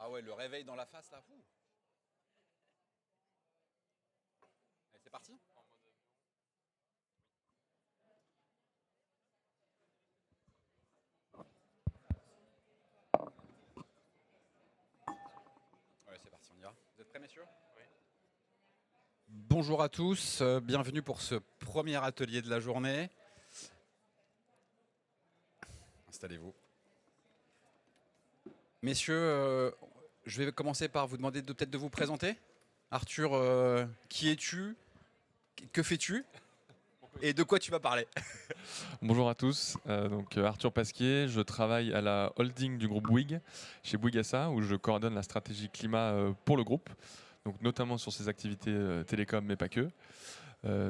Ah ouais, le réveil dans la face là. Ouh. Allez, c'est parti. Ouais, c'est parti, on y va. Vous êtes prêts, messieurs? Oui. Bonjour à tous, bienvenue pour ce premier atelier de la journée. Installez-vous. Messieurs, je vais commencer par vous demander peut-être de vous présenter. Arthur, qui es-tu? Que fais-tu? Et de quoi tu vas parler? Bonjour à tous, Arthur Pasquier, je travaille à la holding du groupe Bouygues, chez Bouygues SA, où je coordonne la stratégie climat pour le groupe, donc notamment sur ses activités télécom, mais pas que.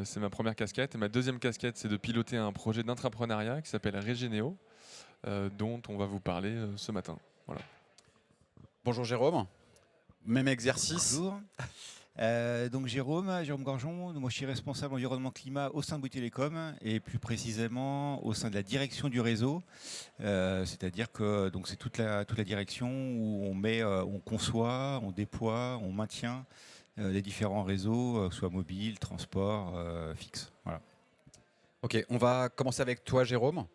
C'est ma première casquette. Et ma deuxième casquette, c'est de piloter un projet d'intrapreneuriat qui s'appelle Regeneo, dont on va vous parler ce matin. Voilà. Bonjour Jérôme, même exercice. Bonjour. Donc Jérôme Gorgeon, moi je suis responsable environnement climat au sein de Bouygues Télécom et plus précisément au sein de la direction du réseau. C'est-à-dire que c'est toute la direction où on conçoit, on déploie, on maintient les différents réseaux, soit mobiles, transport, fixe. Voilà. Ok, on va commencer avec toi Jérôme.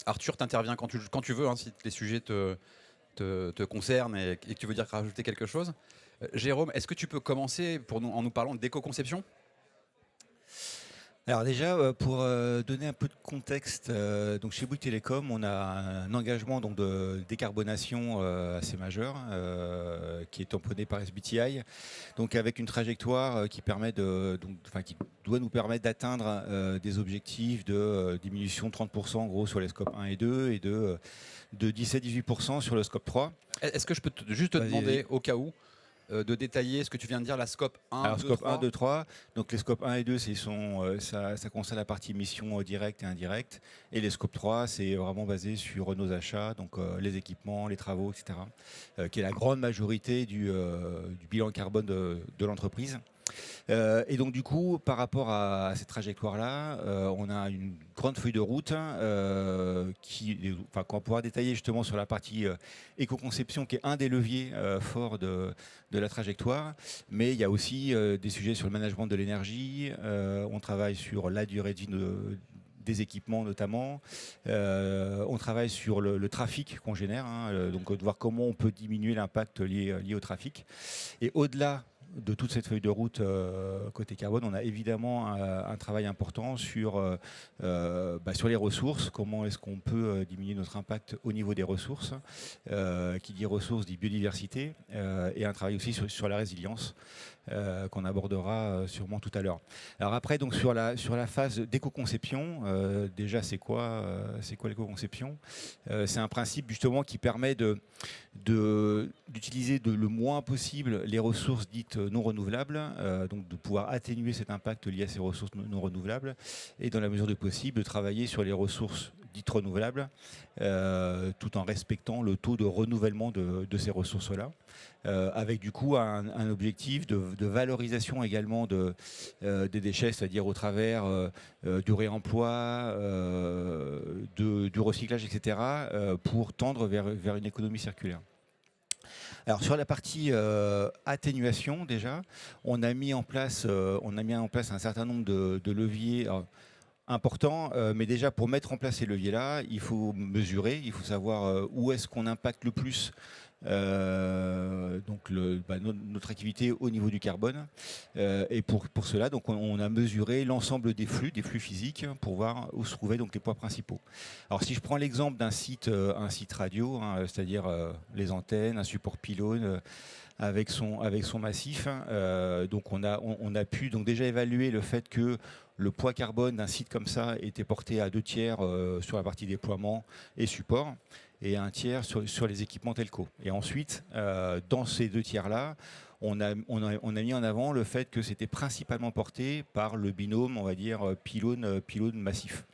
Arthur, t'interviens quand tu veux, hein, si les sujets te concernent et que tu veux dire rajouter quelque chose. Jérôme, est-ce que tu peux commencer en nous parlant d'éco-conception? Alors déjà, pour donner un peu de contexte, donc chez Bouygues Télécom, on a un engagement de décarbonation assez majeur qui est tamponné par SBTI, donc avec une trajectoire qui doit nous permettre d'atteindre des objectifs de diminution de 30% en gros sur les scopes 1 et 2 et de 17-18% sur le scope 3. Est-ce que je peux juste te demander, au cas où, de détailler ce que tu viens de dire, la scope 1, Alors, 2, scope 3. 1, 2, 3. Donc les scopes 1 et 2, ça concerne la partie émissions directes et indirectes. Et les scopes 3, c'est vraiment basé sur nos achats, donc les équipements, les travaux, etc. Qui est la grande majorité du bilan carbone de l'entreprise. Et donc du coup, par rapport à cette trajectoire-là, on a une grande feuille de route qu'on va pouvoir détailler justement sur la partie éco-conception, qui est un des leviers forts de la trajectoire. Mais il y a aussi des sujets sur le management de l'énergie. On travaille sur la durée de vie des équipements notamment. On travaille sur le trafic qu'on génère, donc de voir comment on peut diminuer l'impact lié au trafic. Et au-delà de toute cette feuille de route côté carbone, on a évidemment un travail important sur les ressources. Comment est-ce qu'on peut diminuer notre impact au niveau des ressources? Qui dit ressources dit biodiversité, et un travail aussi sur la résilience qu'on abordera sûrement tout à l'heure. Alors après, donc sur la phase d'éco-conception, déjà c'est quoi l'éco-conception? C'est un principe justement qui permet d'utiliser le moins possible les ressources dites non renouvelables, donc de pouvoir atténuer cet impact lié à ces ressources non renouvelables, et dans la mesure du possible de travailler sur les ressources dites renouvelables, tout en respectant le taux de renouvellement de ces ressources-là, avec du coup un objectif de valorisation également des déchets, c'est-à-dire au travers du réemploi, du recyclage, etc., pour tendre vers une économie circulaire. Alors sur la partie atténuation, déjà, on a mis en place un certain nombre de leviers importants, mais déjà pour mettre en place ces leviers-là, il faut mesurer, il faut savoir où est-ce qu'on impacte le plus notre activité au niveau du carbone. Et pour cela, donc on a mesuré l'ensemble des flux physiques pour voir où se trouvaient donc les poids principaux. Alors si je prends l'exemple d'un site radio, c'est-à-dire les antennes, un support pylône avec son massif, donc on a pu donc déjà évaluer le fait que le poids carbone d'un site comme ça était porté à 2/3 sur la partie déploiement et support, et un tiers sur les équipements telco. Et ensuite, dans ces 2/3-là, on a mis en avant le fait que c'était principalement porté par le binôme, on va dire, pylône massif.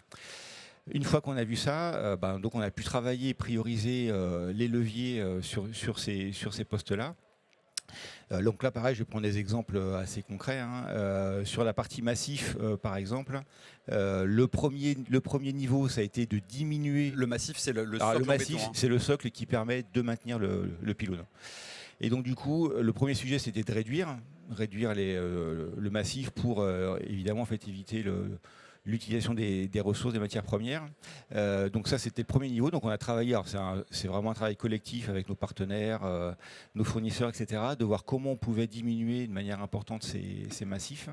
Une fois qu'on a vu ça, donc on a pu travailler et prioriser les leviers sur ces postes-là. Donc là, pareil, je vais prendre des exemples assez concrets, hein. Sur la partie massif, par exemple, le premier niveau, ça a été de diminuer. Le massif, c'est le Alors, socle le en massif, béton, hein. c'est le socle qui permet de maintenir le pylône. Et donc du coup, le premier sujet, c'était de réduire le massif pour évidemment en fait, éviter l'utilisation des ressources, des matières premières. Donc ça, c'était le premier niveau. Donc on a travaillé, alors c'est vraiment un travail collectif avec nos partenaires, nos fournisseurs, etc., de voir comment on pouvait diminuer de manière importante ces massifs.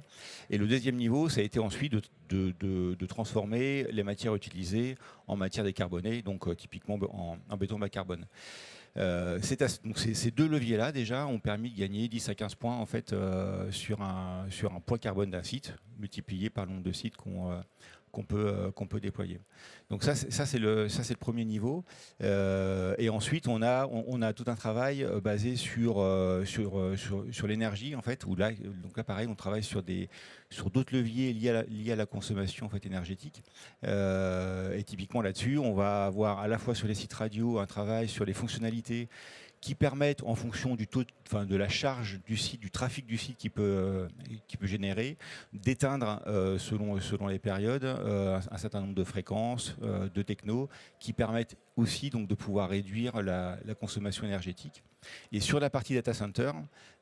Et le deuxième niveau, ça a été ensuite de transformer les matières utilisées en matière décarbonée, donc typiquement en béton bas carbone. Donc ces deux leviers-là, déjà, ont permis de gagner 10 à 15 points en fait, sur un poids carbone d'un site, multiplié par le nombre de sites qu'on peut déployer. Donc ça c'est le premier niveau. Et ensuite, on a tout un travail basé sur l'énergie, en fait, où là, donc là, pareil, on travaille sur d'autres leviers liés à la consommation en fait, énergétique. Et typiquement là-dessus, on va avoir à la fois sur les sites radio un travail sur les fonctionnalités qui permettent, en fonction de la charge du site, du trafic du site qui peut générer, d'éteindre selon les périodes un certain nombre de fréquences, de techno, qui permettent aussi donc de pouvoir réduire la consommation énergétique. Et sur la partie data center,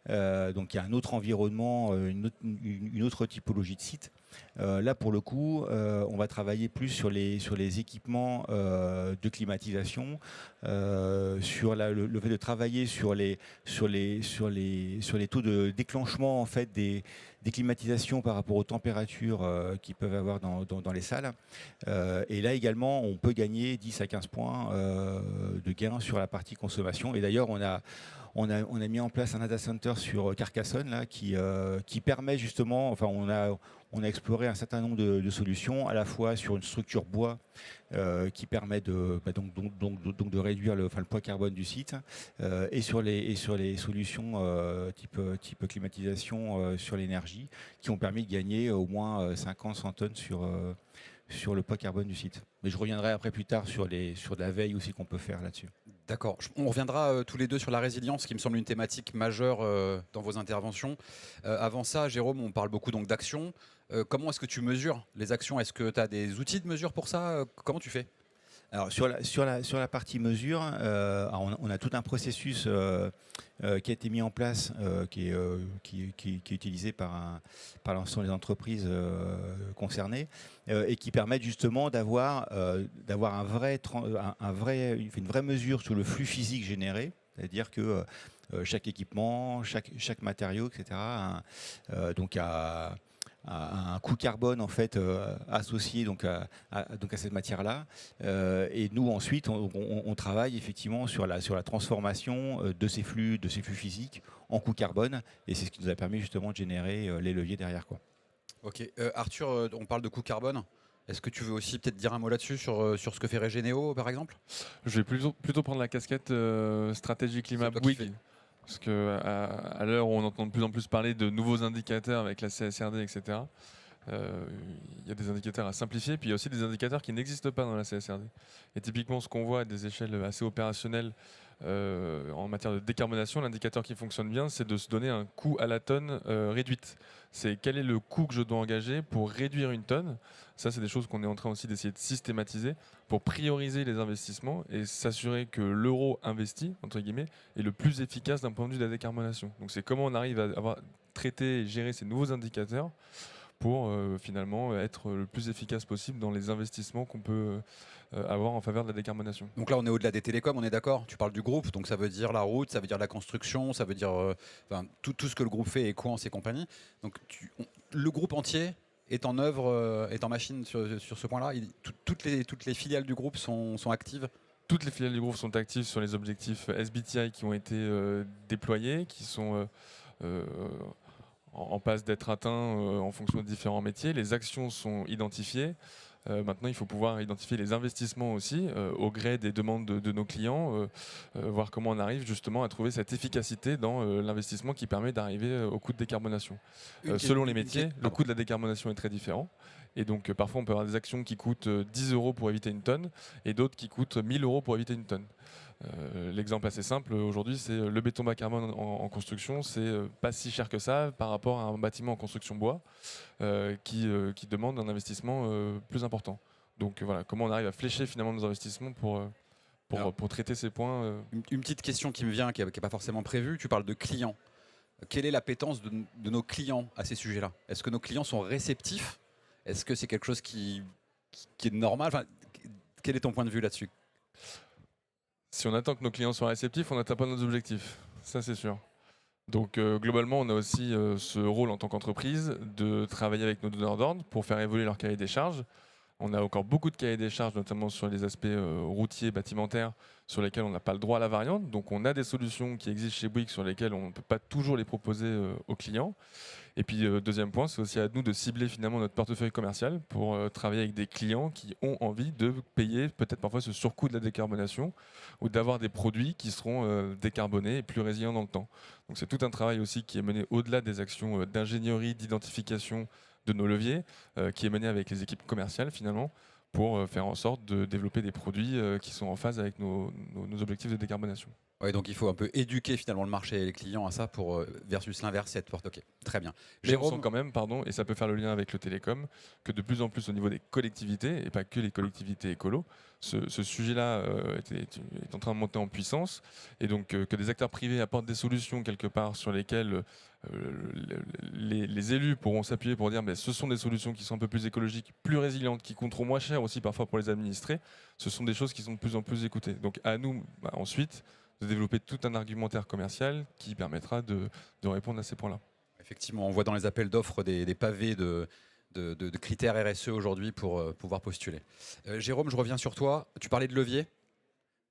donc il y a un autre environnement, une autre typologie de site. Là, pour le coup, on va travailler plus sur les équipements de climatisation, sur le fait de travailler sur les taux de déclenchement en fait, des climatisations par rapport aux températures qu'ils peuvent avoir dans les salles. Et là également, on peut gagner 10 à 15 points de gain sur la partie consommation. Et d'ailleurs, on a mis en place un data center sur Carcassonne là, qui permet justement, enfin on a exploré un certain nombre de solutions, à la fois sur une structure bois qui permet donc de réduire le poids carbone du site, et sur les solutions type climatisation sur l'énergie, qui ont permis de gagner au moins 50-100 tonnes sur le poids carbone du site. Mais je reviendrai après plus tard sur de la veille aussi qu'on peut faire là-dessus. D'accord. On reviendra tous les deux sur la résilience, qui me semble une thématique majeure dans vos interventions. Avant ça, Jérôme, on parle beaucoup donc d'actions. Comment est-ce que tu mesures les actions? Est-ce que tu as des outils de mesure pour ça? Comment tu fais? Alors sur la partie mesure, on a tout un processus qui a été mis en place, qui est utilisé par l'ensemble des entreprises concernées, et qui permet justement d'avoir une vraie mesure sur le flux physique généré, c'est-à-dire que chaque équipement, chaque matériau, etc., donc a un coût carbone en fait associé donc à cette matière-là. Et nous ensuite on travaille effectivement sur la transformation de ces flux physiques en coût carbone, et c'est ce qui nous a permis justement de générer les leviers derrière, quoi. Ok. Arthur, on parle de coût carbone. Est-ce que tu veux aussi peut-être dire un mot là-dessus sur ce que fait Regenéo par exemple? Je vais plutôt prendre la casquette stratégie climat C'est toi qui fais. Bouygues. Parce qu'à l'heure où on entend de plus en plus parler de nouveaux indicateurs avec la CSRD, etc., il y a des indicateurs à simplifier, puis il y a aussi des indicateurs qui n'existent pas dans la CSRD. Et typiquement, ce qu'on voit à des échelles assez opérationnelles en matière de décarbonation, l'indicateur qui fonctionne bien, c'est de se donner un coût à la tonne réduite. C'est quel est le coût que je dois engager pour réduire une tonne. Ça, c'est des choses qu'on est en train aussi d'essayer de systématiser pour prioriser les investissements et s'assurer que l'euro investi, entre guillemets, est le plus efficace d'un point de vue de la décarbonation. Donc c'est comment on arrive à traiter et gérer ces nouveaux indicateurs pour finalement être le plus efficace possible dans les investissements qu'on peut avoir en faveur de la décarbonation. Donc là, on est au-delà des télécoms, on est d'accord? Tu parles du groupe, donc ça veut dire la route, ça veut dire la construction, ça veut dire tout ce que le groupe fait, Equans et compagnie. Donc le groupe entier est en œuvre, est en machine sur ce point-là. Toutes les filiales du groupe sont actives. Toutes les filiales du groupe sont actives sur les objectifs SBTI qui ont été déployés, qui sont en passe d'être atteints en fonction de différents métiers. Les actions sont identifiées. Maintenant, il faut pouvoir identifier les investissements aussi au gré des demandes de nos clients, voir comment on arrive justement à trouver cette efficacité dans l'investissement qui permet d'arriver au coût de décarbonation. Selon les métiers, le coût de la décarbonation est très différent. Et donc, parfois, on peut avoir des actions qui coûtent 10 € pour éviter une tonne et d'autres qui coûtent 1 000 € pour éviter une tonne. L'exemple assez simple aujourd'hui, c'est le béton bas carbone en construction, c'est pas si cher que ça par rapport à un bâtiment en construction bois qui demande un investissement plus important. Donc voilà, comment on arrive à flécher finalement nos investissements pour traiter ces points. Une petite question qui me vient, qui n'est pas forcément prévue. Tu parles de clients. Quelle est l'appétence de nos clients à ces sujets-là? Est-ce que nos clients sont réceptifs? Est-ce que c'est quelque chose qui est normal? Enfin, quel est ton point de vue là-dessus? Si on attend que nos clients soient réceptifs, on n'atteint pas nos objectifs. Ça, c'est sûr. Donc globalement, on a aussi ce rôle en tant qu'entreprise de travailler avec nos donneurs d'ordre pour faire évoluer leur cahier des charges. On a encore beaucoup de cahiers des charges, notamment sur les aspects routiers, bâtimentaires, sur lesquels on n'a pas le droit à la variante. Donc on a des solutions qui existent chez Bouygues sur lesquelles on ne peut pas toujours les proposer aux clients. Et puis deuxième point, c'est aussi à nous de cibler finalement notre portefeuille commercial pour travailler avec des clients qui ont envie de payer peut-être parfois ce surcoût de la décarbonation ou d'avoir des produits qui seront décarbonés et plus résilients dans le temps. Donc c'est tout un travail aussi qui est mené au-delà des actions d'ingénierie, d'identification de nos leviers, qui est mené avec les équipes commerciales finalement pour faire en sorte de développer des produits qui sont en phase avec nos objectifs de décarbonation. Ouais, donc il faut un peu éduquer finalement le marché et les clients à ça pour versus l'inverse, cette porte. Ok, très bien. Mais on sent quand même, pardon, et ça peut faire le lien avec le télécom, que de plus en plus au niveau des collectivités, et pas que les collectivités écolo, ce sujet-là est en train de monter en puissance, et donc que des acteurs privés apportent des solutions quelque part sur lesquelles les élus pourront s'appuyer pour dire mais ce sont des solutions qui sont un peu plus écologiques, plus résilientes, qui coûteront moins cher aussi parfois pour les administrés, ce sont des choses qui sont de plus en plus écoutées. Donc à nous, ensuite, de développer tout un argumentaire commercial qui permettra de répondre à ces points-là. Effectivement, on voit dans les appels d'offres des pavés de critères RSE aujourd'hui pour pouvoir postuler. Jérôme, je reviens sur toi. Tu parlais de leviers.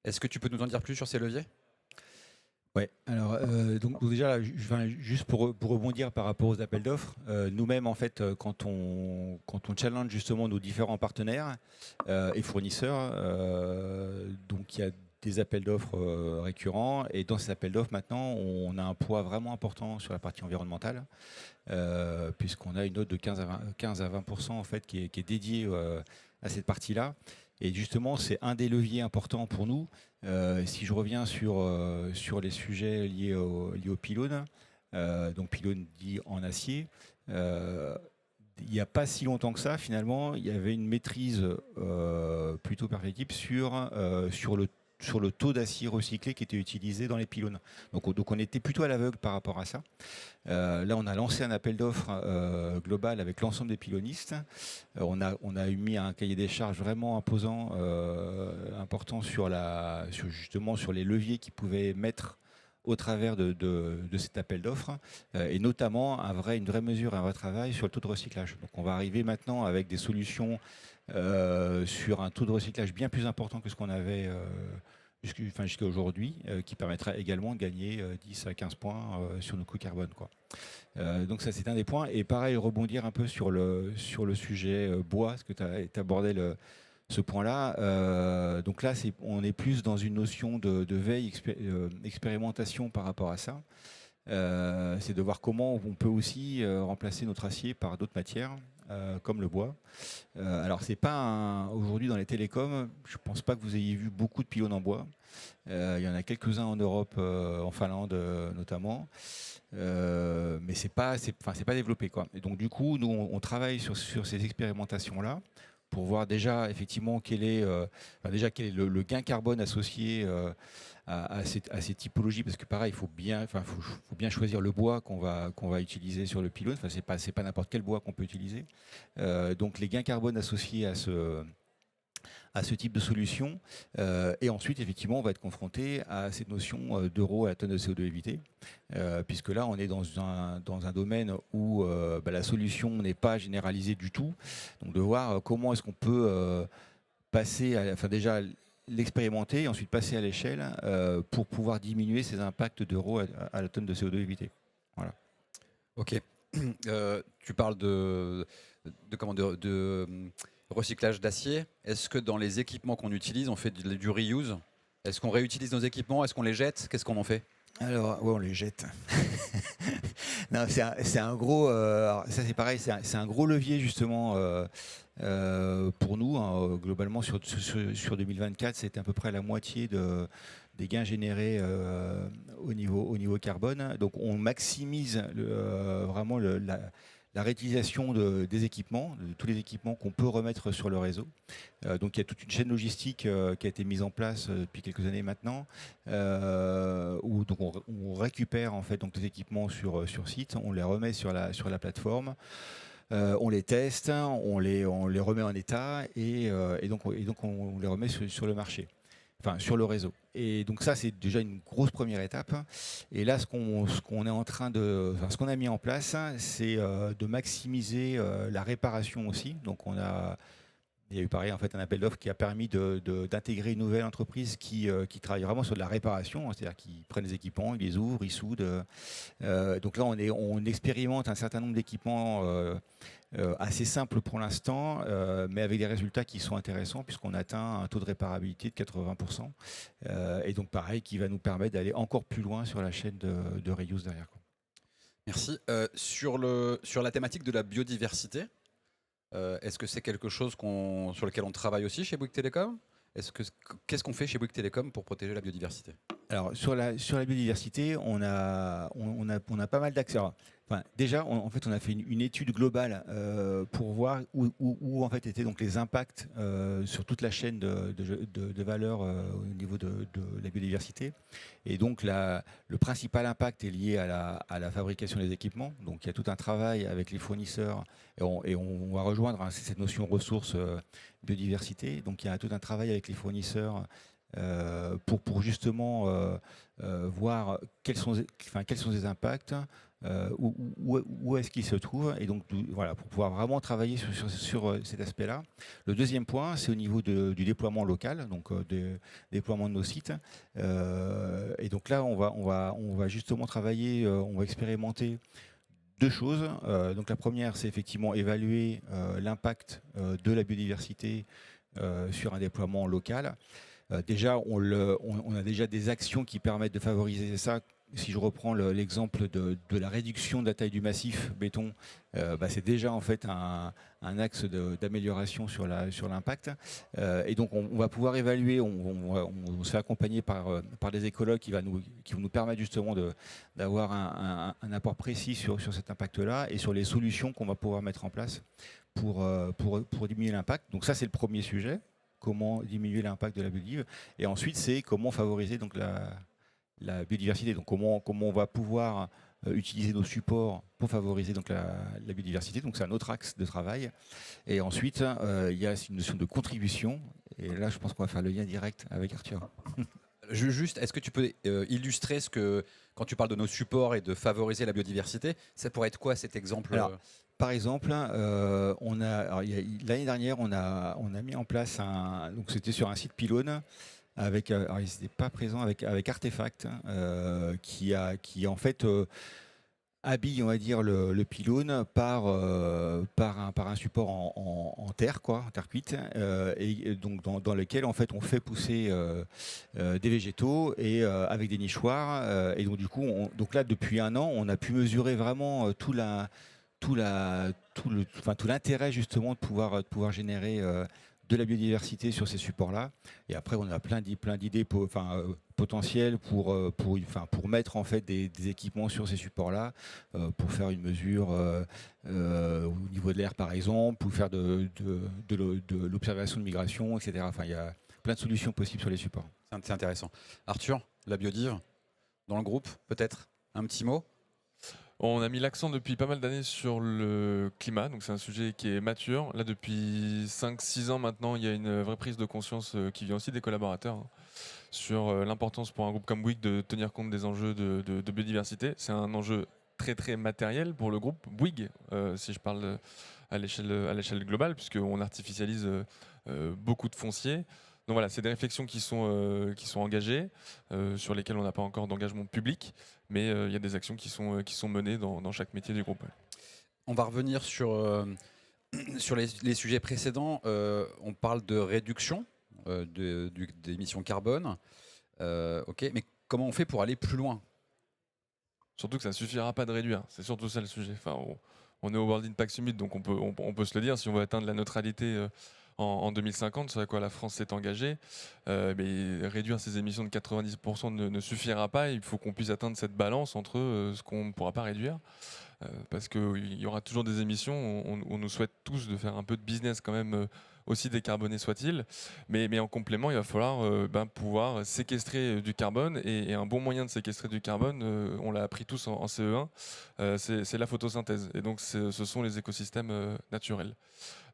Est-ce que tu peux nous en dire plus sur ces leviers? Ouais, alors donc déjà, juste pour rebondir par rapport aux appels d'offres, nous-mêmes en fait, quand on challenge justement nos différents partenaires et fournisseurs, donc il y a des appels d'offres récurrents, et dans ces appels d'offres maintenant, on a un poids vraiment important sur la partie environnementale, puisqu'on a une note de 15 à 20% en fait qui est dédiée à cette partie-là. Et justement, c'est un des leviers importants pour nous. Si je reviens sur les sujets liés aux pylônes, donc pylônes dits en acier, il n'y a pas si longtemps que ça, finalement, il y avait une maîtrise plutôt perfectible sur le taux d'acier recyclé qui était utilisé dans les pylônes. Donc on était plutôt à l'aveugle par rapport à ça. Là, on a lancé un appel d'offres global avec l'ensemble des pylonistes. On a mis un cahier des charges vraiment imposant, important sur les leviers qu'ils pouvaient mettre au travers de cet appel d'offres, et notamment une vraie mesure, un vrai travail sur le taux de recyclage. Donc on va arriver maintenant avec des solutions sur un taux de recyclage bien plus important que ce qu'on avait jusqu'à aujourd'hui, qui permettra également de gagner 10 à 15 points sur nos coûts carbone, quoi. Donc ça, c'est un des points. Et pareil, rebondir un peu sur le sujet bois, parce que tu as abordé ce point-là. Donc là, on est plus dans une notion de veille, expérimentation par rapport à ça. C'est de voir comment on peut aussi remplacer notre acier par d'autres matières, comme le bois. Alors, c'est pas aujourd'hui dans les télécoms, je pense pas que vous ayez vu beaucoup de pylônes en bois. Il y en a quelques-uns en Europe, en Finlande notamment. Mais c'est pas développé, quoi. Et donc du coup, nous on travaille sur ces expérimentations-là pour voir déjà effectivement quel est le gain carbone associé à ces typologies, parce que pareil, il faut bien choisir le bois qu'on va utiliser sur le pylône. Enfin, c'est pas n'importe quel bois qu'on peut utiliser. Donc les gains carbone associés à ce type de solution. Et ensuite, effectivement, on va être confronté à cette notion d'euro à la tonne de CO2 évité, puisque là, on est dans un domaine où la solution n'est pas généralisée du tout. Donc, de voir comment est-ce qu'on peut passer déjà l'expérimenter et ensuite passer à l'échelle pour pouvoir diminuer ces impacts d'euros à la tonne de CO2 évité. Voilà. Ok. Tu parles de recyclage d'acier. Est-ce que dans les équipements qu'on utilise, on fait du reuse? Est-ce qu'on réutilise nos équipements? Est-ce qu'on les jette? Qu'est-ce qu'on en fait? Alors, ouais, on les jette. Non, c'est un gros. Alors ça c'est pareil, c'est un gros levier justement pour nous. Hein. Globalement sur 2024, c'était à peu près la moitié des gains générés au niveau carbone. Donc on maximise vraiment la réutilisation des équipements, de tous les équipements qu'on peut remettre sur le réseau. Donc il y a toute une chaîne logistique qui a été mise en place depuis quelques années maintenant, où donc on récupère en fait donc les équipements sur site, on les remet sur la plateforme, on les teste, on les remet en état et donc on les remet sur le marché. Enfin, sur le réseau. Et donc ça, c'est déjà une grosse première étape. Et là, ce qu'on est en train de, enfin, ce qu'on a mis en place, c'est de maximiser la réparation aussi. Donc il y a eu pareil en fait un appel d'offres qui a permis d'intégrer une nouvelle entreprise qui travaille vraiment sur de la réparation, hein, c'est-à-dire qu'ils prennent les équipements, ils les ouvrent, ils soudent. Donc là, on expérimente un certain nombre d'équipements assez simples pour l'instant, mais avec des résultats qui sont intéressants puisqu'on atteint un taux de réparabilité de 80%. Et donc pareil, qui va nous permettre d'aller encore plus loin sur la chaîne de reuse derrière, quoi. Merci. Sur la thématique de la biodiversité, est-ce que c'est quelque chose sur lequel on travaille aussi chez Bouygues Telecom? Qu'est-ce qu'on fait chez Bouygues Telecom pour protéger la biodiversité? Alors sur la biodiversité, on a pas mal d'axes. Enfin, déjà, en fait, on a fait une étude globale pour voir où en fait étaient donc les impacts sur toute la chaîne de valeur au niveau de la biodiversité. Et donc le principal impact est lié à la fabrication des équipements. Donc il y a tout un travail avec les fournisseurs et on va rejoindre, hein, cette notion ressources biodiversité. Donc il y a tout un travail avec les fournisseurs pour justement voir quels sont les impacts, où est-ce qu'ils se trouvent, et donc voilà, pour pouvoir vraiment travailler sur cet aspect-là. Le deuxième point, c'est au niveau du déploiement local, donc du déploiement de nos sites. Et donc là, on va justement travailler, on va expérimenter deux choses. Donc la première, c'est effectivement évaluer l'impact de la biodiversité sur un déploiement local. Déjà, on a déjà des actions qui permettent de favoriser ça. Si je reprends l'exemple de la réduction de la taille du massif béton, c'est déjà en fait un axe d'amélioration sur l'impact. Et donc on va pouvoir évaluer, on se fait accompagner par des écologues qui vont nous permettre justement d'avoir un apport précis sur cet impact-là et sur les solutions qu'on va pouvoir mettre en place pour diminuer l'impact. Donc ça, c'est le premier sujet. Comment diminuer l'impact de la biodiversité. Et ensuite, c'est comment favoriser donc la biodiversité. Donc comment on va pouvoir utiliser nos supports pour favoriser donc la biodiversité. Donc c'est un autre axe de travail. Et ensuite, il y a une notion de contribution. Et là, je pense qu'on va faire le lien direct avec Arthur. Juste, est-ce que tu peux illustrer quand tu parles de nos supports et de favoriser la biodiversité, ça pourrait être quoi cet exemple? Alors, par exemple, l'année dernière, on a mis en place donc c'était sur un site pylône avec, alors ils n'étaient pas présents avec Artefact, qui en fait habille, on va dire, le pylône par un support en terre, quoi, en terre cuite, et donc dans lequel en fait on fait pousser des végétaux et avec des nichoirs, et donc du coup, donc là depuis un an, on a pu mesurer vraiment tout l'intérêt justement de pouvoir générer de la biodiversité sur ces supports-là. Et après, on a plein d'idées potentielles pour mettre en fait des équipements sur ces supports-là, pour faire une mesure au niveau de l'air par exemple, pour faire de l'observation de migration, etc. Enfin, il y a plein de solutions possibles sur les supports. C'est intéressant. Arthur, la biodive, dans le groupe, peut-être un petit mot? On a mis l'accent depuis pas mal d'années sur le climat, donc c'est un sujet qui est mature. Là, depuis 5-6 ans maintenant, il y a une vraie prise de conscience qui vient aussi des collaborateurs, hein, sur l'importance pour un groupe comme Bouygues de tenir compte des enjeux de biodiversité. C'est un enjeu très très matériel pour le groupe Bouygues, si je parle à l'échelle globale, puisqu'on artificialise beaucoup de foncier. Donc voilà, c'est des réflexions qui sont engagées, sur lesquelles on n'a pas encore d'engagement public, mais il y a des actions qui sont menées dans chaque métier du groupe. On va revenir sur les sujets précédents. On parle de réduction des émissions carbone. Ok, mais comment on fait pour aller plus loin? Surtout que ça ne suffira pas de réduire. C'est surtout ça le sujet. Enfin, on est au World Impact Summit, donc on peut se le dire, si on veut atteindre la neutralité en 2050, sur quoi la France s'est engagée, mais réduire ses émissions de 90% ne suffira pas. Il faut qu'on puisse atteindre cette balance entre ce qu'on ne pourra pas réduire. Parce qu'il y aura toujours des émissions. On nous souhaite tous de faire un peu de business quand même, aussi décarboné soit-il. Mais en complément, il va falloir pouvoir séquestrer du carbone. Et un bon moyen de séquestrer du carbone, on l'a appris tous en CE1, c'est la photosynthèse. Et donc ce sont les écosystèmes naturels.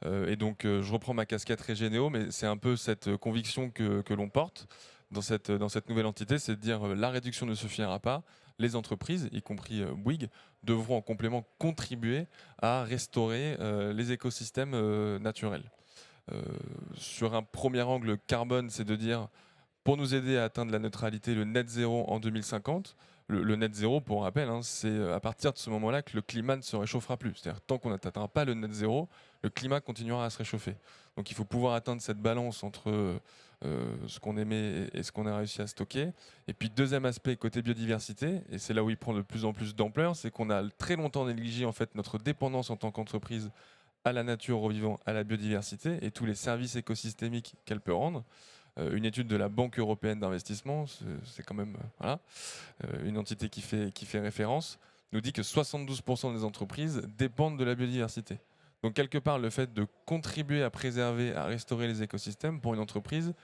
Et donc je reprends ma casquette Régénéo, mais c'est un peu cette conviction que l'on porte dans cette nouvelle entité, c'est de dire la réduction ne suffira pas. Les entreprises, y compris Bouygues, devront en complément contribuer à restaurer les écosystèmes naturels. Sur un premier angle carbone, c'est de dire, pour nous aider à atteindre la neutralité, le net zéro en 2050, le net zéro, pour rappel, c'est à partir de ce moment-là que le climat ne se réchauffera plus. C'est-à-dire tant qu'on n'atteindra pas le net zéro, le climat continuera à se réchauffer. Donc il faut pouvoir atteindre cette balance entre ce qu'on émet et ce qu'on a réussi à stocker. Et puis deuxième aspect, côté biodiversité, et c'est là où il prend de plus en plus d'ampleur, c'est qu'on a très longtemps négligé en fait notre dépendance en tant qu'entreprise à la nature, aux vivants, à la biodiversité et tous les services écosystémiques qu'elle peut rendre. Une étude de la Banque européenne d'investissement, c'est quand même une entité qui fait référence, nous dit que 72% des entreprises dépendent de la biodiversité. Donc quelque part, le fait de contribuer à préserver, à restaurer les écosystèmes pour une entreprise,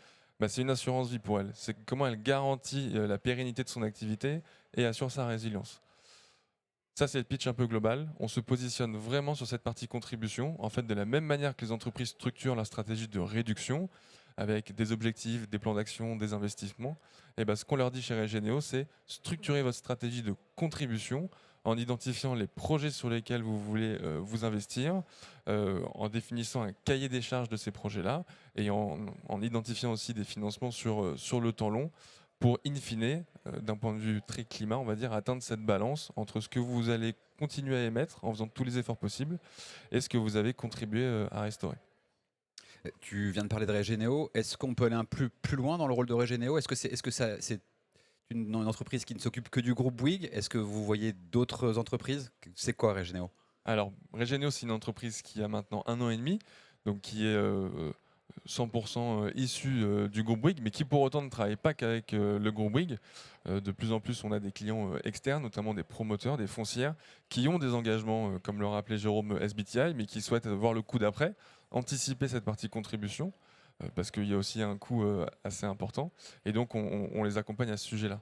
c'est une assurance vie pour elle. C'est comment elle garantit la pérennité de son activité et assure sa résilience. Ça, c'est le pitch un peu global. On se positionne vraiment sur cette partie contribution. En fait, de la même manière que les entreprises structurent leur stratégie de réduction, avec des objectifs, des plans d'action, des investissements, et ce qu'on leur dit chez Regeneo, c'est structurer votre stratégie de contribution en identifiant les projets sur lesquels vous voulez vous investir, en définissant un cahier des charges de ces projets-là, et en identifiant aussi des financements sur le temps long, pour, in fine, d'un point de vue très climat, on va dire, atteindre cette balance entre ce que vous allez continuer à émettre en faisant tous les efforts possibles et ce que vous avez contribué à restaurer. Tu viens de parler de Regeneo. Est-ce qu'on peut aller un peu plus loin dans le rôle de Regeneo? Est-ce que c'est une entreprise qui ne s'occupe que du groupe Bouygues? Est-ce que vous voyez d'autres entreprises? C'est quoi Regeneo? Alors, Regeneo, c'est une entreprise qui a maintenant 1 an et demi, donc qui est 100% issu du groupe Bouygues, mais qui pour autant ne travaille pas qu'avec le groupe Bouygues. De plus en plus, on a des clients externes, notamment des promoteurs, des foncières, qui ont des engagements, comme le rappelait Jérôme, SBTI, mais qui souhaitent voir le coup d'après, anticiper cette partie contribution, parce qu'il y a aussi un coût assez important. Et donc, on les accompagne à ce sujet-là.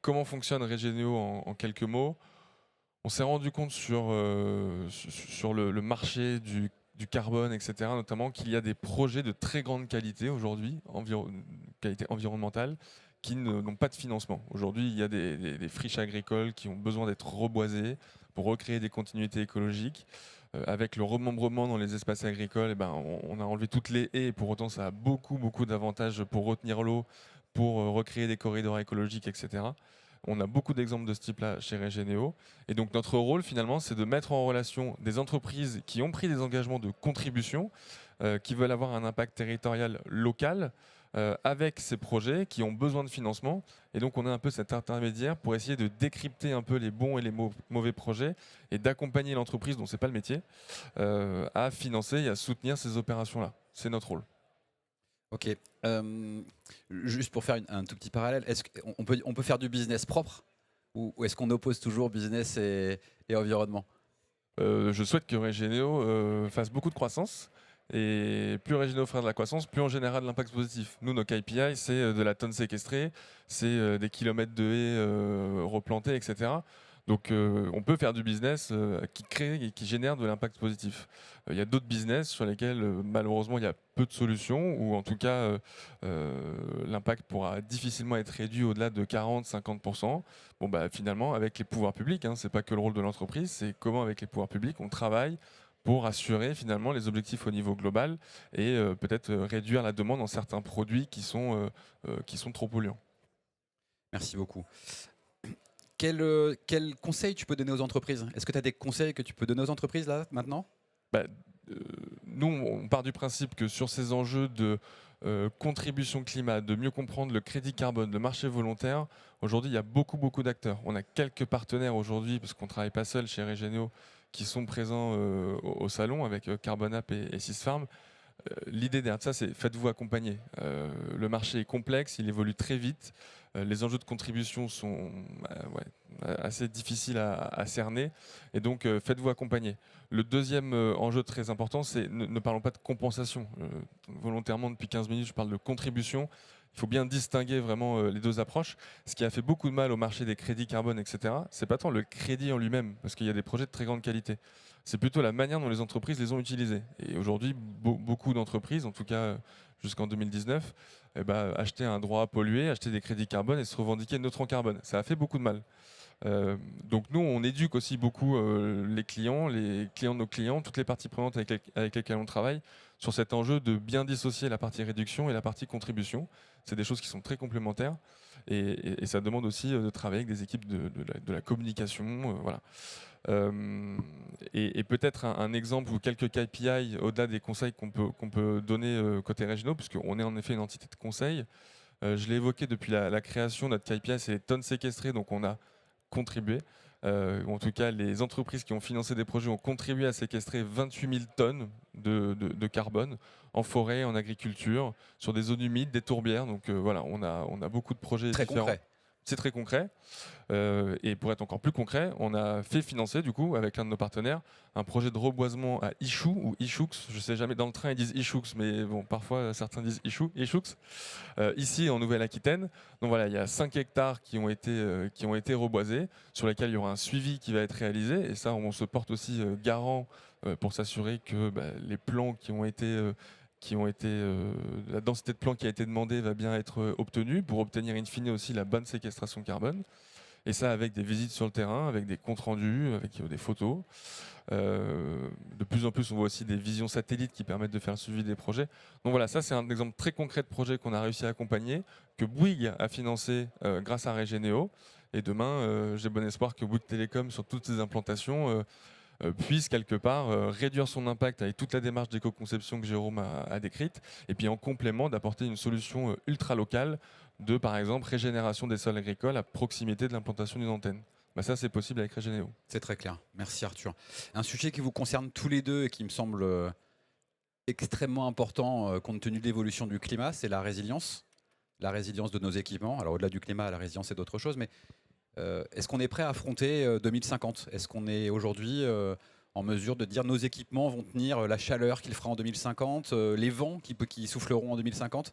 Comment fonctionne Regeneo en quelques mots? On s'est rendu compte sur le marché du carbone, etc., notamment qu'il y a des projets de très grande qualité aujourd'hui, qualité environnementale, qui n'ont pas de financement. Aujourd'hui, il y a des friches agricoles qui ont besoin d'être reboisées pour recréer des continuités écologiques. Avec le remembrement dans les espaces agricoles, on a enlevé toutes les haies, et pour autant ça a beaucoup, beaucoup d'avantages pour retenir l'eau, pour recréer des corridors écologiques, etc. On a beaucoup d'exemples de ce type-là chez Regeneo. Et donc notre rôle, finalement, c'est de mettre en relation des entreprises qui ont pris des engagements de contribution, qui veulent avoir un impact territorial local, avec ces projets qui ont besoin de financement. Et donc on est un peu cet intermédiaire pour essayer de décrypter un peu les bons et les mauvais projets et d'accompagner l'entreprise, dont ce n'est pas le métier, à financer et à soutenir ces opérations-là. C'est notre rôle. Ok. Juste pour faire un tout petit parallèle, est-ce qu'on peut faire du business propre ou est-ce qu'on oppose toujours business et environnement? Je souhaite que Regeneo fasse beaucoup de croissance. Et plus Regeneo fera de la croissance, plus on générera de l'impact positif. Nous, nos KPI, c'est de la tonne séquestrée, c'est des kilomètres de haies replantées, etc. Donc on peut faire du business qui crée et qui génère de l'impact positif. Il y a d'autres business sur lesquels malheureusement il y a peu de solutions, ou en tout cas l'impact pourra difficilement être réduit au-delà de 40-50%. Bon, finalement, avec les pouvoirs publics, ce n'est pas que le rôle de l'entreprise, c'est comment avec les pouvoirs publics on travaille pour assurer finalement les objectifs au niveau global et peut-être réduire la demande en certains produits qui sont trop polluants. Merci beaucoup. Quel conseil tu peux donner aux entreprises? Est-ce que tu as des conseils que tu peux donner aux entreprises là, maintenant? Nous, on part du principe que sur ces enjeux de contribution climat, de mieux comprendre le crédit carbone, le marché volontaire, aujourd'hui, il y a beaucoup d'acteurs. On a quelques partenaires aujourd'hui, parce qu'on ne travaille pas seul chez Regeneo, qui sont présents au salon avec Carbon App et Sysfarm. L'idée derrière ça, c'est faites-vous accompagner. Le marché est complexe, il évolue très vite. Les enjeux de contribution sont assez difficiles à cerner. Et donc, faites-vous accompagner. Le deuxième enjeu très important, c'est ne parlons pas de compensation. Volontairement, depuis 15 minutes, je parle de contribution. Il faut bien distinguer vraiment les deux approches. Ce qui a fait beaucoup de mal au marché des crédits carbone, etc., c'est pas tant le crédit en lui-même, parce qu'il y a des projets de très grande qualité. C'est plutôt la manière dont les entreprises les ont utilisés. Et aujourd'hui, beaucoup d'entreprises, en tout cas jusqu'en 2019, achetaient un droit à polluer, achetaient des crédits carbone et se revendiquaient neutres en carbone. Ça a fait beaucoup de mal. Donc nous, on éduque aussi beaucoup les clients de nos clients, toutes les parties prenantes avec lesquelles on travaille, sur cet enjeu de bien dissocier la partie réduction et la partie contribution. C'est des choses qui sont très complémentaires et ça demande aussi de travailler avec des équipes de la communication. Voilà. Et peut-être un exemple ou quelques KPI au-delà des conseils qu'on peut donner côté régionaux, puisqu'on est en effet une entité de conseil. Je l'ai évoqué depuis la création, notre KPI, c'est les tonnes séquestrées, donc on a contribué. Ou en tout cas, les entreprises qui ont financé des projets ont contribué à séquestrer 28 000 tonnes de carbone en forêt, en agriculture, sur des zones humides, des tourbières. Donc voilà, on a beaucoup de projets Très différents. concret. C'est très concret. Et pour être encore plus concret, on a fait financer, du coup, avec l'un de nos partenaires, un projet de reboisement à Ichou ou Ichoux. Je ne sais jamais, dans le train, ils disent Ichoux, mais bon, parfois, certains disent Ichoux, ici en Nouvelle-Aquitaine. Donc voilà, il y a 5 hectares qui ont été reboisés, sur lesquels il y aura un suivi qui va être réalisé. Et ça, on se porte aussi garant pour s'assurer que les plans la densité de plans qui a été demandée va bien être obtenue pour obtenir in fine aussi la bonne séquestration carbone. Et ça avec des visites sur le terrain, avec des comptes rendus, avec des photos. De plus en plus, on voit aussi des visions satellites qui permettent de faire le suivi des projets. Donc voilà, ça c'est un exemple très concret de projet qu'on a réussi à accompagner, que Bouygues a financé grâce à Regeneo. Et demain, j'ai bon espoir que Bouygues Télécom, sur toutes ces implantations, puisse quelque part réduire son impact avec toute la démarche d'éco-conception que Jérôme a décrite, et puis en complément d'apporter une solution ultra locale de, par exemple, régénération des sols agricoles à proximité de l'implantation d'une antenne. Ça, c'est possible avec Regeneo. C'est très clair. Merci Arthur. Un sujet qui vous concerne tous les deux et qui me semble extrêmement important compte tenu de l'évolution du climat, c'est la résilience. La résilience de nos équipements. Alors au-delà du climat, la résilience c'est d'autres choses, mais est-ce qu'on est prêt à affronter 2050 ? Est-ce qu'on est aujourd'hui en mesure de dire nos équipements vont tenir la chaleur qu'il fera en 2050, les vents qui souffleront en 2050 ?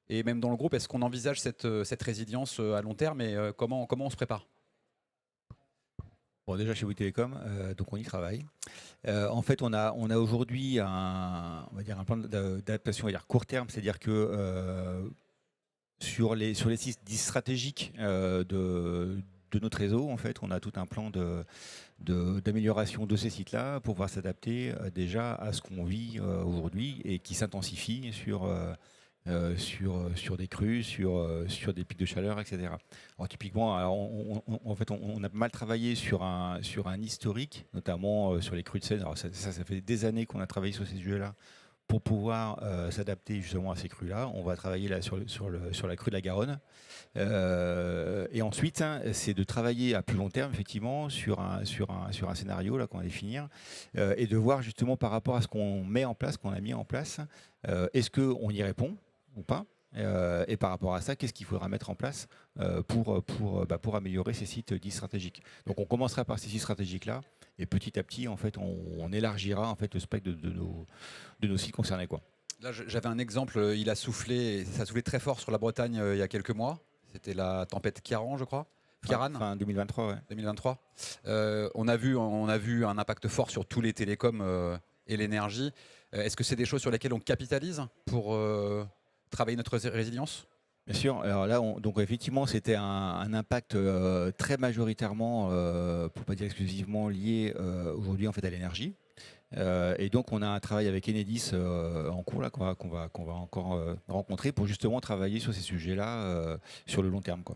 Et même dans le groupe, est-ce qu'on envisage cette résilience à long terme et comment on se prépare ? Bon, déjà chez Bouygues Télécom, donc on y travaille. En fait, on a aujourd'hui on va dire un plan d'adaptation, on va dire court terme, c'est-à-dire que sur les sites dits stratégiques de notre réseau, en fait, on a tout un plan d'amélioration de ces sites-là pour pouvoir s'adapter déjà à ce qu'on vit aujourd'hui et qui s'intensifie sur des crues, sur des pics de chaleur, etc. Alors typiquement, en fait, on a mal travaillé sur un historique, notamment sur les crues de Seine. Alors ça fait des années qu'on a travaillé sur ces sujets-là pour pouvoir s'adapter justement à ces crues-là. On va travailler là sur la crue de la Garonne. Et ensuite, hein, c'est de travailler à plus long terme, effectivement, sur un scénario là qu'on va définir, et de voir justement par rapport à ce qu'on met en place, qu'on a mis en place, est-ce qu'on y répond ou pas, et par rapport à ça, qu'est-ce qu'il faudra mettre en place pour améliorer ces sites dits stratégiques. Donc on commencera par ces sites stratégiques-là, et petit à petit, en fait, on élargira en fait le spectre de nos sites concernés, quoi. Là, j'avais un exemple, ça a soufflé très fort sur la Bretagne il y a quelques mois. C'était la tempête Kiaran, je crois. Kiaran, Fin 2023, ouais. 2023. On a vu un impact fort sur tous les télécoms et l'énergie. Est-ce que c'est des choses sur lesquelles on capitalise pour travailler notre résilience ? Bien sûr. Alors là, donc effectivement, c'était un impact très majoritairement, pour pas dire exclusivement, lié aujourd'hui en fait à l'énergie. Et donc on a un travail avec Enedis en cours là qu'on va encore rencontrer pour justement travailler sur ces sujets-là sur le long terme, quoi.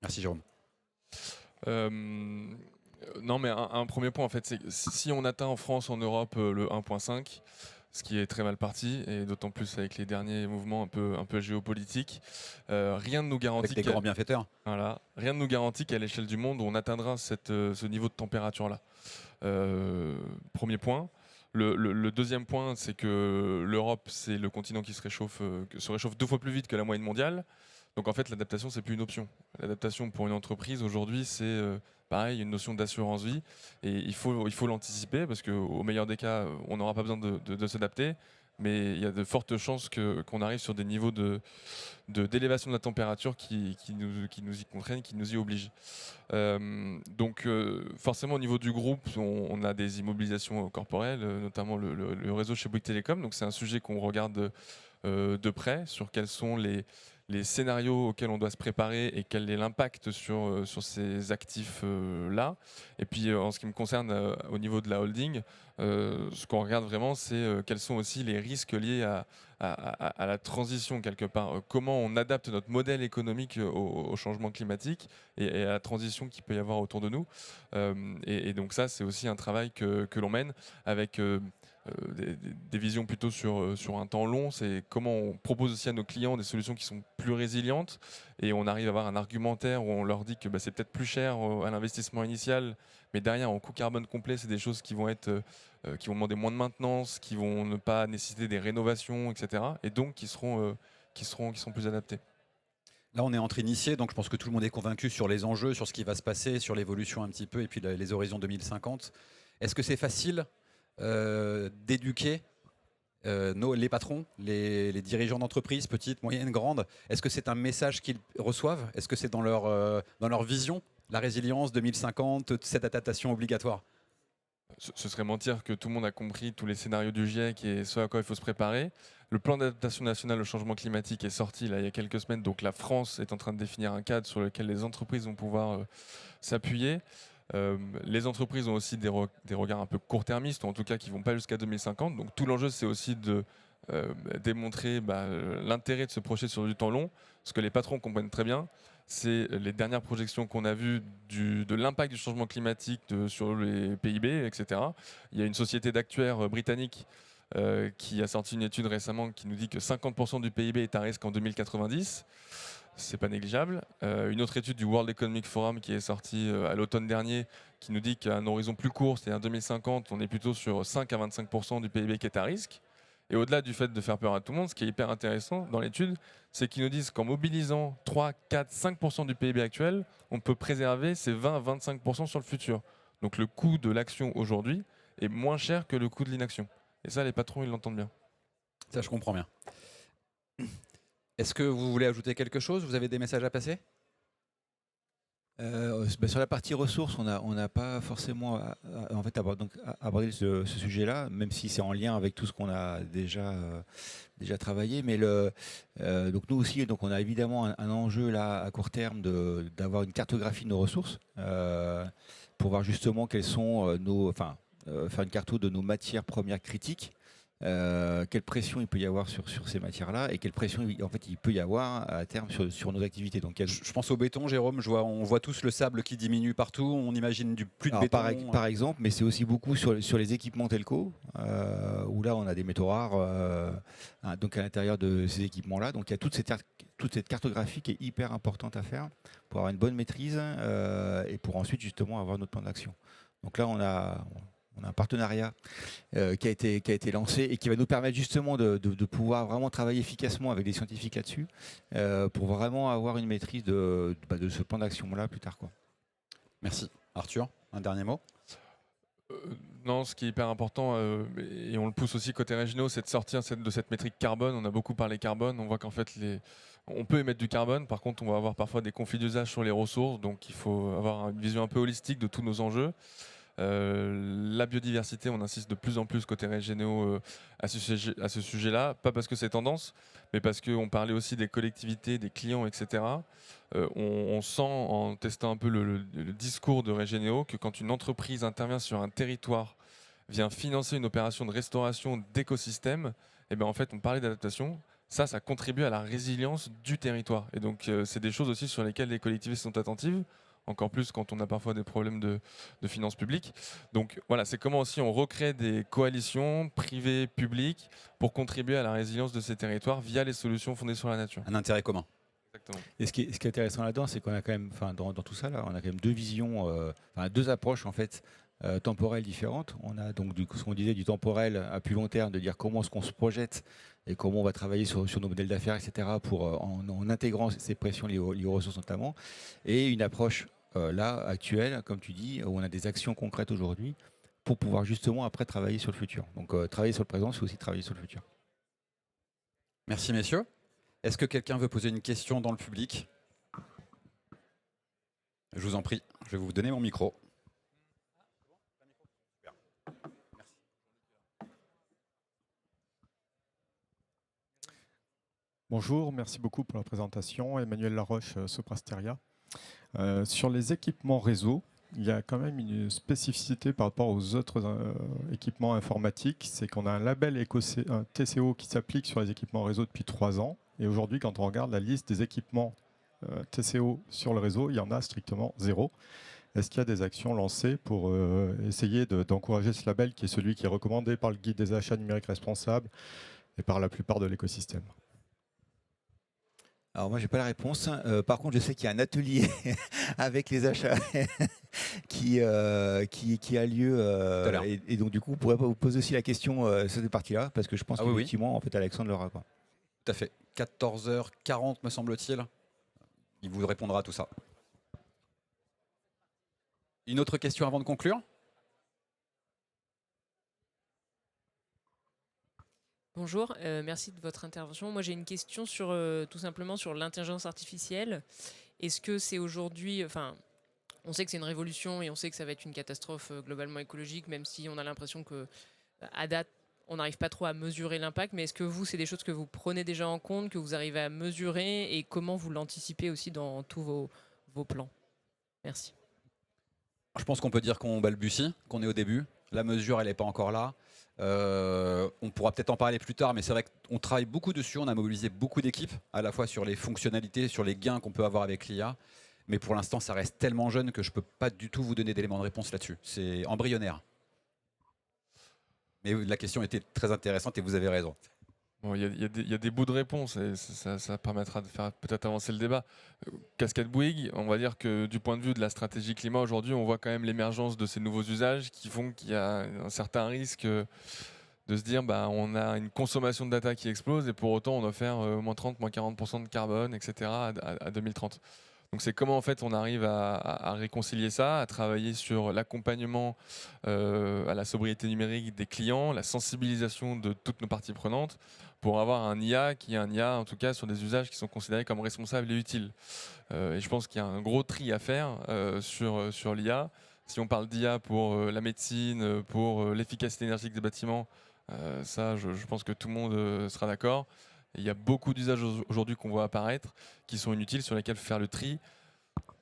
Merci Jérôme. Non, mais un premier point en fait, c'est que si on atteint en France, en Europe le 1.5, ce qui est très mal parti, et d'autant plus avec les derniers mouvements un peu géopolitiques. Rien ne nous garantit Avec les grands bienfaiteurs. voilà, rien ne nous garantit qu'à l'échelle du monde, on atteindra ce niveau de température-là. Premier point. Le deuxième point, c'est que l'Europe, c'est le continent qui se réchauffe 2 fois plus vite que la moyenne mondiale. Donc en fait, l'adaptation, c'est plus une option. L'adaptation pour une entreprise aujourd'hui, c'est pareil, une notion d'assurance vie. Et il faut l'anticiper parce qu'au meilleur des cas, on n'aura pas besoin de s'adapter. Mais il y a de fortes chances qu'on arrive sur des niveaux d'élévation de la température qui nous y contraignent, qui nous y obligent. Donc forcément au niveau du groupe, on a des immobilisations corporelles, notamment le réseau chez Bouygues Télécom. Donc c'est un sujet qu'on regarde de près sur quels sont les scénarios auxquels on doit se préparer et quel est l'impact sur ces actifs-là. Et puis en ce qui me concerne au niveau de la holding, ce qu'on regarde vraiment, c'est quels sont aussi les risques liés à la transition quelque part. Comment on adapte notre modèle économique au changement climatique et à la transition qu'il peut y avoir autour de nous. Et donc ça, c'est aussi un travail que l'on mène avec des visions plutôt sur un temps long. C'est comment on propose aussi à nos clients des solutions qui sont plus résilientes et on arrive à avoir un argumentaire où on leur dit que c'est peut-être plus cher à l'investissement initial, mais derrière, en coût carbone complet, c'est des choses qui vont qui vont demander moins de maintenance, qui vont ne pas nécessiter des rénovations, etc. Et donc qui seront plus adaptés. Là, on est entre initiés, donc je pense que tout le monde est convaincu sur les enjeux, sur ce qui va se passer, sur l'évolution un petit peu, et puis les horizons 2050. Est-ce que c'est facile d'éduquer les patrons, les dirigeants d'entreprises, petites, moyennes, grandes? Est-ce que c'est un message qu'ils reçoivent? Est-ce que c'est dans leur vision, la résilience 2050, cette adaptation obligatoire? Ce serait mentir que tout le monde a compris tous les scénarios du GIEC et ce à quoi il faut se préparer. Le plan d'adaptation national au changement climatique est sorti là, il y a quelques semaines, donc la France est en train de définir un cadre sur lequel les entreprises vont pouvoir s'appuyer. Les entreprises ont aussi des regards un peu court-termistes, ou en tout cas qui ne vont pas jusqu'à 2050. Donc tout l'enjeu, c'est aussi de démontrer l'intérêt de se projeter sur du temps long. Ce que les patrons comprennent très bien, c'est les dernières projections qu'on a vues de l'impact du changement climatique sur les PIB, etc. Il y a une société d'actuaires britannique qui a sorti une étude récemment qui nous dit que 50% du PIB est à risque en 2090. C'est pas négligeable. Une autre étude du World Economic Forum qui est sortie à l'automne dernier qui nous dit qu'à un horizon plus court, c'est-à-dire 2050, on est plutôt sur 5 à 25% du PIB qui est à risque. Et au-delà du fait de faire peur à tout le monde, ce qui est hyper intéressant dans l'étude, c'est qu'ils nous disent qu'en mobilisant 3, 4, 5% du PIB actuel, on peut préserver ces 20 à 25% sur le futur. Donc le coût de l'action aujourd'hui est moins cher que le coût de l'inaction. Et ça, les patrons, ils l'entendent bien. Ça, je comprends bien. Est-ce que vous voulez ajouter quelque chose? Vous avez des messages à passer? Sur la partie ressources, on n'a pas forcément abordé ce sujet-là, même si c'est en lien avec tout ce qu'on a déjà travaillé. Mais donc nous aussi, donc on a évidemment un enjeu là à court terme d'avoir une cartographie de nos ressources pour voir justement quelles sont faire une carto de nos matières premières critiques. Quelle pression il peut y avoir sur ces matières-là et quelle pression il peut y avoir à terme sur nos activités. Donc, je pense au béton, Jérôme. On voit tous le sable qui diminue partout. On imagine plus de béton. Par exemple, mais c'est aussi beaucoup sur les équipements telco, où là on a des métaux rares donc à l'intérieur de ces équipements-là. Donc il y a toute cette cartographie qui est hyper importante à faire pour avoir une bonne maîtrise et pour ensuite justement avoir notre plan d'action. Donc là on a un partenariat qui a été lancé et qui va nous permettre justement de pouvoir vraiment travailler efficacement avec des scientifiques là-dessus pour vraiment avoir une maîtrise de ce plan d'action-là plus tard, quoi. Merci. Arthur, un dernier mot? Non, ce qui est hyper important, et on le pousse aussi côté Regino, c'est de sortir de cette métrique carbone. On a beaucoup parlé carbone, on voit qu'en fait, on peut émettre du carbone, par contre on va avoir parfois des conflits d'usage sur les ressources, donc il faut avoir une vision un peu holistique de tous nos enjeux. La biodiversité, on insiste de plus en plus côté Regino à ce sujet-là, pas parce que c'est tendance, mais parce qu'on parlait aussi des collectivités, des clients, etc. On sent en testant un peu le discours de Regino que quand une entreprise intervient sur un territoire, vient financer une opération de restauration d'écosystème, et bien en fait on parlait d'adaptation, ça contribue à la résilience du territoire. Et donc c'est des choses aussi sur lesquelles les collectivités sont attentives, encore plus quand on a parfois des problèmes de finances publiques. Donc voilà, c'est comment aussi on recrée des coalitions privées, publiques, pour contribuer à la résilience de ces territoires via les solutions fondées sur la nature. Un intérêt commun. Exactement. Et ce qui est intéressant là-dedans, c'est qu'on a quand même, dans tout ça là, on a quand même deux visions, deux approches en fait temporelles différentes. On a donc ce qu'on disait du temporel à plus long terme, de dire comment est-ce qu'on se projette et comment on va travailler sur nos modèles d'affaires, etc. pour en intégrant ces pressions liées aux ressources notamment, et une approche là actuelle, comme tu dis, où on a des actions concrètes aujourd'hui pour pouvoir justement après travailler sur le futur. Donc travailler sur le présent, c'est aussi travailler sur le futur. Merci messieurs. Est-ce que quelqu'un veut poser une question dans le public? Je vous en prie, je vais vous donner mon micro. Bonjour, merci beaucoup pour la présentation. Emmanuel Laroche, Soprasteria. Sur les équipements réseau, il y a quand même une spécificité par rapport aux autres équipements informatiques, c'est qu'on a un label un TCO qui s'applique sur les équipements réseau depuis 3 ans. Et aujourd'hui, quand on regarde la liste des équipements TCO sur le réseau, il y en a strictement 0. Est-ce qu'il y a des actions lancées pour essayer d'encourager ce label qui est celui qui est recommandé par le guide des achats numériques responsables et par la plupart de l'écosystème? Alors moi, j'ai pas la réponse. Par contre, je sais qu'il y a un atelier avec les achats qui a lieu. Et donc, du coup, on pourrait vous poser aussi la question sur cette partie-là, parce que je pense qu'effectivement, en fait, Alexandre l'aura. Quoi. Tout à fait. 14h40, me semble-t-il. Il vous répondra à tout ça. Une autre question avant de conclure? Bonjour, merci de votre intervention. Moi j'ai une question sur tout simplement sur l'intelligence artificielle. Est-ce que c'est aujourd'hui, on sait que c'est une révolution et on sait que ça va être une catastrophe globalement écologique, même si on a l'impression que à date on n'arrive pas trop à mesurer l'impact, mais est-ce que vous, c'est des choses que vous prenez déjà en compte, que vous arrivez à mesurer et comment vous l'anticipez aussi dans tous vos plans? Merci. Je pense qu'on peut dire qu'on balbutie, qu'on est au début. La mesure, elle n'est pas encore là. On pourra peut-être en parler plus tard, mais c'est vrai qu'on travaille beaucoup dessus. On a mobilisé beaucoup d'équipes, à la fois sur les fonctionnalités, sur les gains qu'on peut avoir avec l'IA. Mais pour l'instant, ça reste tellement jeune que je ne peux pas du tout vous donner d'éléments de réponse là-dessus. C'est embryonnaire. Mais la question était très intéressante et vous avez raison. Bon, il y a des bouts de réponse et ça permettra de faire peut-être avancer le débat. Cascade Bouygues, on va dire que du point de vue de la stratégie climat aujourd'hui, on voit quand même l'émergence de ces nouveaux usages qui font qu'il y a un certain risque de se dire on a une consommation de data qui explose et pour autant on doit faire moins 30, moins 40% de carbone, etc. à 2030. Donc c'est comment en fait on arrive à réconcilier ça, à travailler sur l'accompagnement à la sobriété numérique des clients, la sensibilisation de toutes nos parties prenantes pour avoir un IA qui est un IA en tout cas sur des usages qui sont considérés comme responsables et utiles. Et je pense qu'il y a un gros tri à faire sur l'IA. Si on parle d'IA pour la médecine, pour l'efficacité énergétique des bâtiments, ça je pense que tout le monde sera d'accord. Il y a beaucoup d'usages aujourd'hui qu'on voit apparaître qui sont inutiles, sur lesquels faire le tri.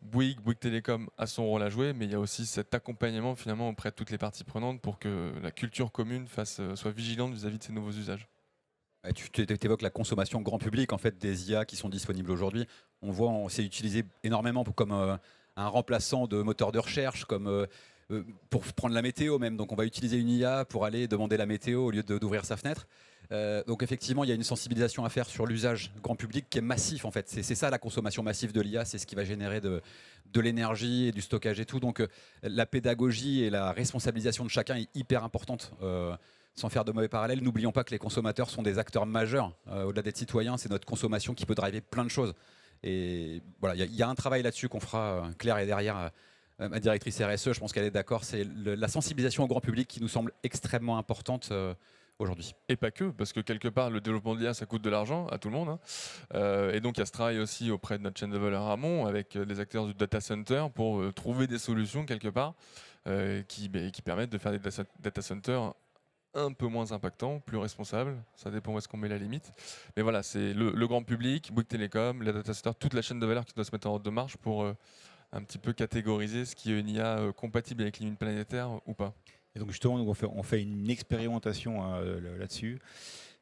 Bouygues Télécom a son rôle à jouer, mais il y a aussi cet accompagnement finalement auprès de toutes les parties prenantes pour que la culture commune soit vigilante vis-à-vis de ces nouveaux usages. Tu évoques la consommation grand public en fait, des IA qui sont disponibles aujourd'hui. On voit, c'est utilisé énormément comme un remplaçant de moteur de recherche, comme pour prendre la météo même. Donc on va utiliser une IA pour aller demander la météo au lieu d'ouvrir sa fenêtre. Donc effectivement, il y a une sensibilisation à faire sur l'usage grand public qui est massif en fait. C'est ça la consommation massive de l'IA, c'est ce qui va générer de l'énergie et du stockage et tout. Donc la pédagogie et la responsabilisation de chacun est hyper importante. Sans faire de mauvais parallèles, n'oublions pas que les consommateurs sont des acteurs majeurs. Au-delà d'être citoyens, c'est notre consommation qui peut driver plein de choses. Et voilà, il y a un travail là-dessus qu'on fera. Claire est derrière, ma directrice RSE, je pense qu'elle est d'accord. C'est la sensibilisation au grand public qui nous semble extrêmement importante aujourd'hui. Et pas que, parce que quelque part, le développement de l'IA, ça coûte de l'argent à tout le monde. Hein. Et donc, il y a ce travail aussi auprès de notre chaîne de valeur amont, avec les acteurs du data center, pour trouver des solutions quelque part qui permettent de faire des data centers un peu moins impactants, plus responsables. Ça dépend où est-ce qu'on met la limite. Mais voilà, c'est le grand public, Bouygues Télécom, les data centers, toute la chaîne de valeur qui doit se mettre en ordre de marche pour un petit peu catégoriser ce qui est une IA compatible avec les limites planétaires ou pas. Et donc justement, on fait une expérimentation là-dessus.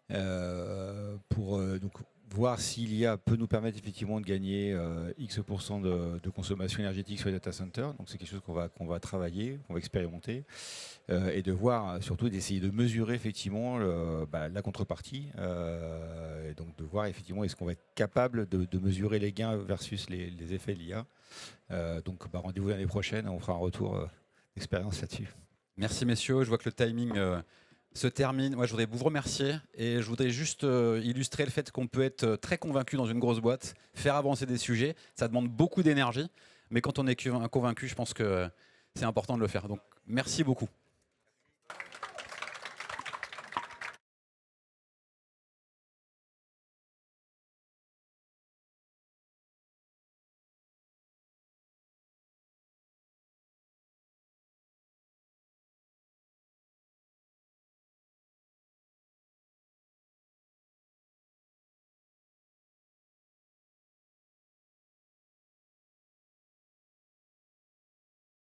Donc voir si l'IA peut nous permettre effectivement de gagner X% de consommation énergétique sur les data centers. Donc c'est quelque chose qu'on va travailler, qu'on va expérimenter, et de voir, surtout d'essayer de mesurer effectivement la contrepartie, et donc de voir effectivement est-ce qu'on va être capable de mesurer les gains versus les effets de l'IA. Donc rendez-vous l'année prochaine, on fera un retour d'expérience là-dessus. Merci messieurs, je vois que le timing se termine. Moi, je voudrais vous remercier et je voudrais juste illustrer le fait qu'on peut être très convaincu dans une grosse boîte, faire avancer des sujets. Ça demande beaucoup d'énergie, mais quand on est convaincu, je pense que c'est important de le faire. Donc, merci beaucoup.